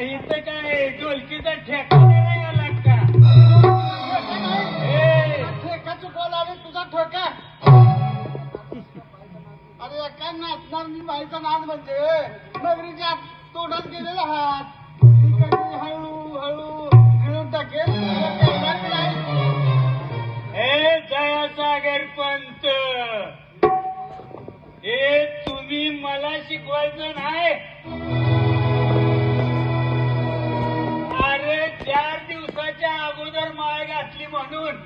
इथं काय ढोलकीचा ठेका नाही लागता ठेका चुकवला आणि तुझा ठोका. अरे काय नाचणार मी बाईचा नाच म्हणजे नगरीच्या तोंडात गेलेला हात हळू हळू गिळून टाकेल. हे दयासागर पंत, हे तुम्ही मला शिकवायचं नाही. अरे 4 दिवसाच्या अगोदर माळ घातली म्हणून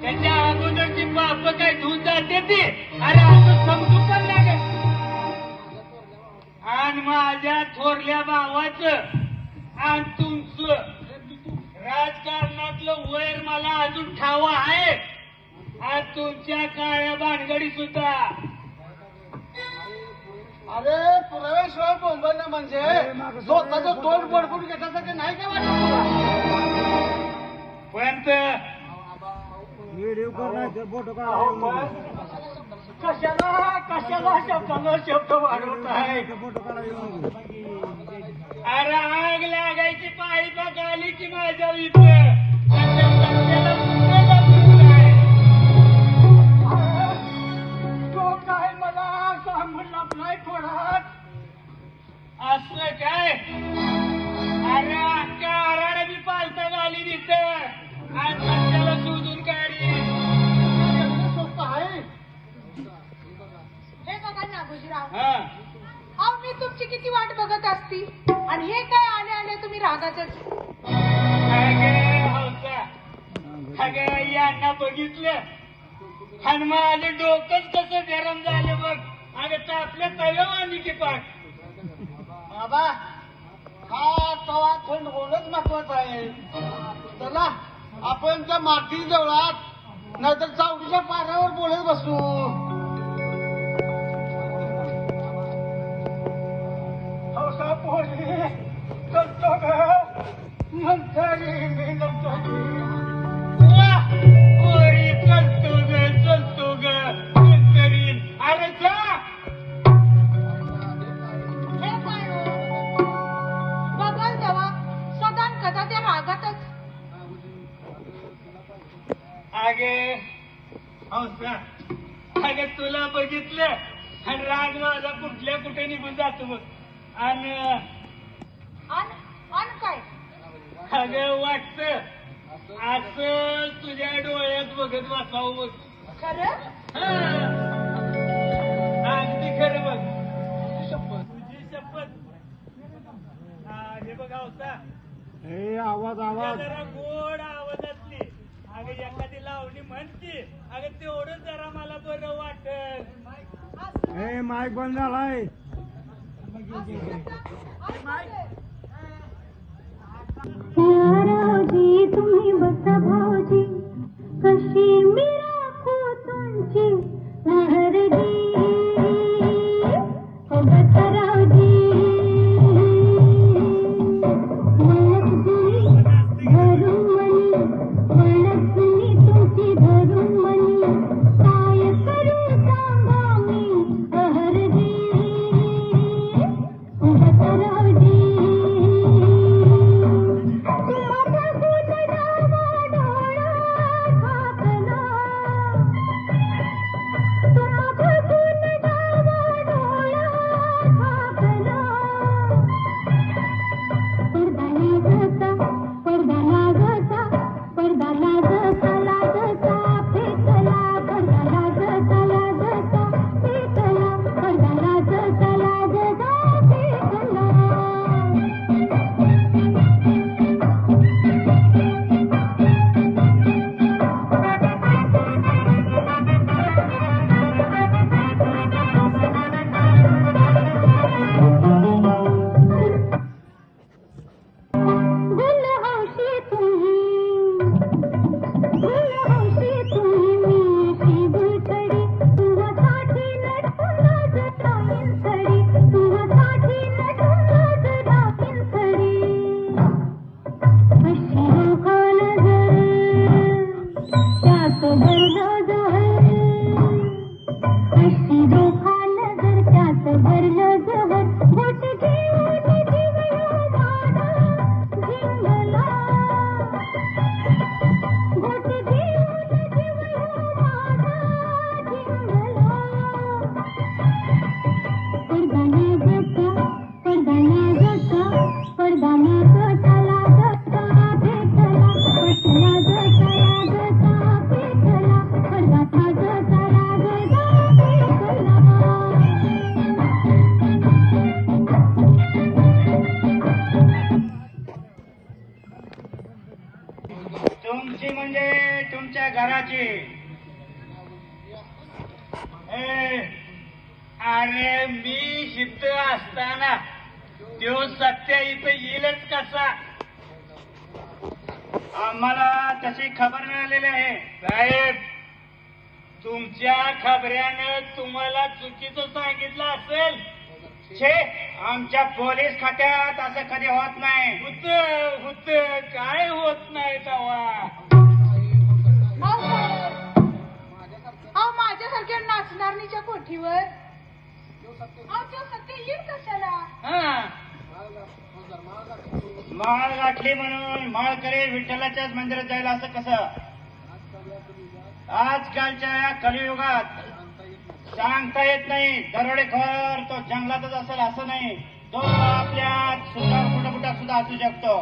त्याच्या अगोदरची पाप काय धुवून जाते ती. अरे असं समजू पण लागेल. आणि माझ्या थोरल्या भावाचं आणि तुमचं राजकारणातलं वैर मला अजून ठावा आहे. आज तुमच्या काळ्या भानगडी सुद्धा. अरे पुराव्याशिवाय बोंबणं म्हणजे स्वतःचं तोंड बडकून घेण्यासाठी नाही काय वाटत तुला? पंत कशाला कशाला शब्दाला शब्द वाढवत आहे. अरे आग लागायची पाळी पाक आली की माझ्या इथं तो काय मला सांगून लपलाय थोडात. असं काय? अरे अख्खा आराडा मी पालता घाली तिथं आणि सध्याला शोधून काढी. सोपं आहे. हे बघा नागोजीराव, हा अहो मी तुमची किती वाट बघत असती आणि हे काय आले आले तुम्ही रागातच. अगं यांना बघितलं आणि माझं डोकंच कसं गरम झालं बघ. अगं तापल्या तव्यावानी की पाठ. बाबा हा तवा थंड होणंच महत्वाचं आहे. चला आपण त्या माती देवळात नाहीतर चावडीच्या पारावर बोलत बसू. हौसा पोरी चलतो ग नंतरी मी नंतरी. पोरी चलतो ग नंतरी. अरे जा. हे काय हो? बघाल तेव्हा सदान कदा त्या रागातच. अगे हौसा, अगं तुला बघितलं आणि राग माझा कुठल्या कुठे निघून जातो बघ. आणि अन काय अगं वाटत असं तुझ्या डोळ्यात बघत बसावं बघ. खरं? हा. अगदी खरं बघ. तुझी शपथ. हे बघ हौसा, हे आवाज आवाज जरा गोड आवाजातली अगं एखादी लावणी म्हणती. अगं तेवढं जरा मला बरं वाटत. हे माईक बंद झालाय. भाऊजी तुम्ही बसा भाऊजी कशी मी राखू तुमची लहरजी ओ बसा रावजी मळकजी धरून मनी मळकनी तुमची धरून मनी काय करू सांगा मी लहरजी ओ बसा रावजी भरलं जहर बोट घेऊन जीवयो गाडा तुमची म्हणजे तुमच्या घराची. अरे मी शिद्ध असताना तो सत्य इथं येईलच कसा? आम्हाला तशी खबर मिळालेली आहे. साहेब, तुमच्या खबऱ्यानं तुम्हाला चुकीचं सांगितलं असेल. छे, आमच्या पोलीस खात्यात असं कधी होत नाही. होत काय होत नाही तेव्हा. अहो माझ्यासारख्या नाचणारणीच्या कोठीवर अहो तो सत्य येईल कशाला? माळ गाठली म्हणून माळकरी विठ्ठलाच्याच मंदिरात जायला असं कसं? आजकालच्या या कलियुगात सांगता येत नाही. दरोडेखोर तो जंगलातच असेल असं नाही. तो आपल्या सुद्धा कुठं सुद्धा असू शकतो.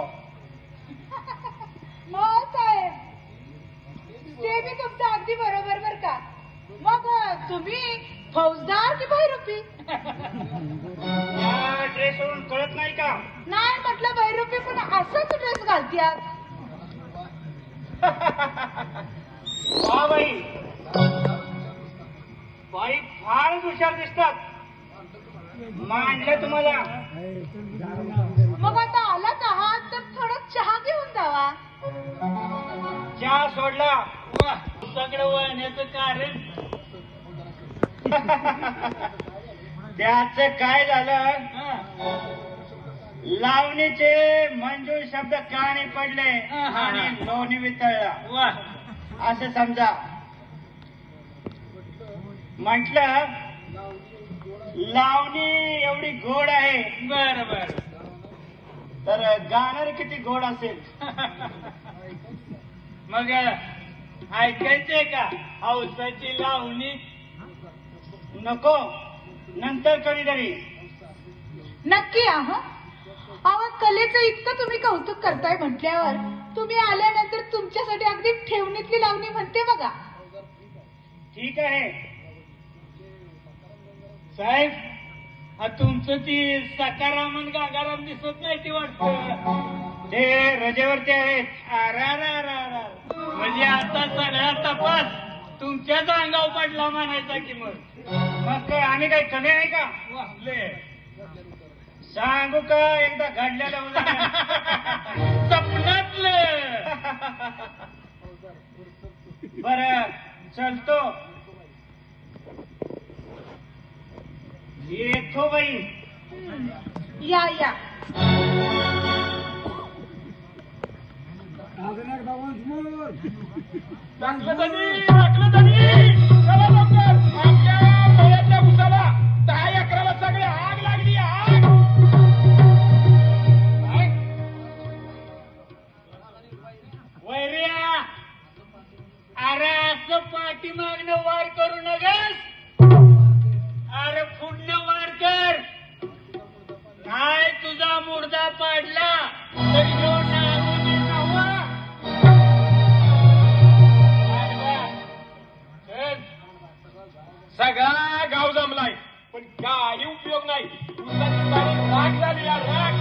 मग साहेब ते बी तुमचं अगदी बरोबर बर का. मग तुम्ही फौजदार की बहिरूपी? या ड्रेसवरून कळत नाही का? नाही म्हटलं बहिरूपी पण असंच ड्रेस घालत्यात. वा बाई, बाई फार हुशार दिसतात. मांडलं तुम्हाला. मग आता आलाच आहात तर थोडा चहा घेऊन जावा. चहा सोडला. वा, सगळं वळण्याचं कारण. त्याच काय झालं? लावणीचे मंजूर शब्द कानी पडले आणि लोणी वितळला. वा, असं समजा. म्हटलं लावणी एवढी गोड आहे. बर बर, तर गाणार किती गोड असेल? मग ऐकायचंय का हौसाची लावणी? नको, नंतर कधीतरी. नक्की आहा. अहो कलेचं इतकं तुम्ही कौतुक करताय म्हटल्यावर तुम्ही आल्यानंतर तुमच्यासाठी अगदी ठेवणीतली लावणी म्हणते बघा. ठीक आहे साहेब. तुमचं ती सकारामन गागाराम दिसत नाही ती वाटतं. ते रजेवरती आहेत. म्हणजे आता सगळा तपास तुमच्याच अंगावर पडला म्हणायचा की मग काय आम्ही काही कमी आहे का? सांगू का एकदा घडलेलं उदाहरण? स्वप्नातलं. बर चलतो. येतो बाई. या या. चला लवकर. आमच्या भैयाच्या उसाला 10-11ला सगळे आग लागली. आग. वैर्या, अरे असं पाठीमागनं वार करू नगस. अरे पुढनं वार कर. काय तुझा मुर्दा पाडला तरी ह्यो नागून नव्हा. सगळा गाव जमलाय पण काही उपयोग नाही. उसाची सारी राग झाली. राग.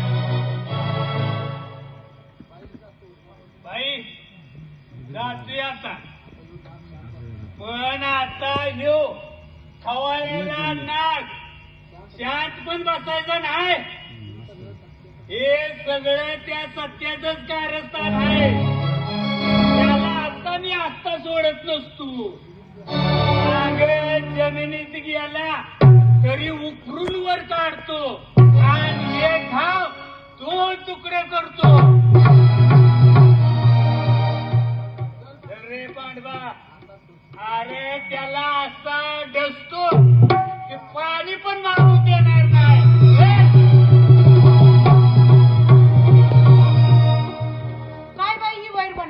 बाई जाते आता. पण आता ह्यो खवळलेला नाग शांत पण बसायचं नाही. हे सगळं त्या सत्याचंच कारस्थान आहे. त्याला आता मी आत्ता सोडत नसतो. जमिनीत गेला तरी उकरून वर काढतो आणि एक घाव 2 तुकडे करतो. रे पांडवा, अरे त्याला असा डसतो की पाणी पण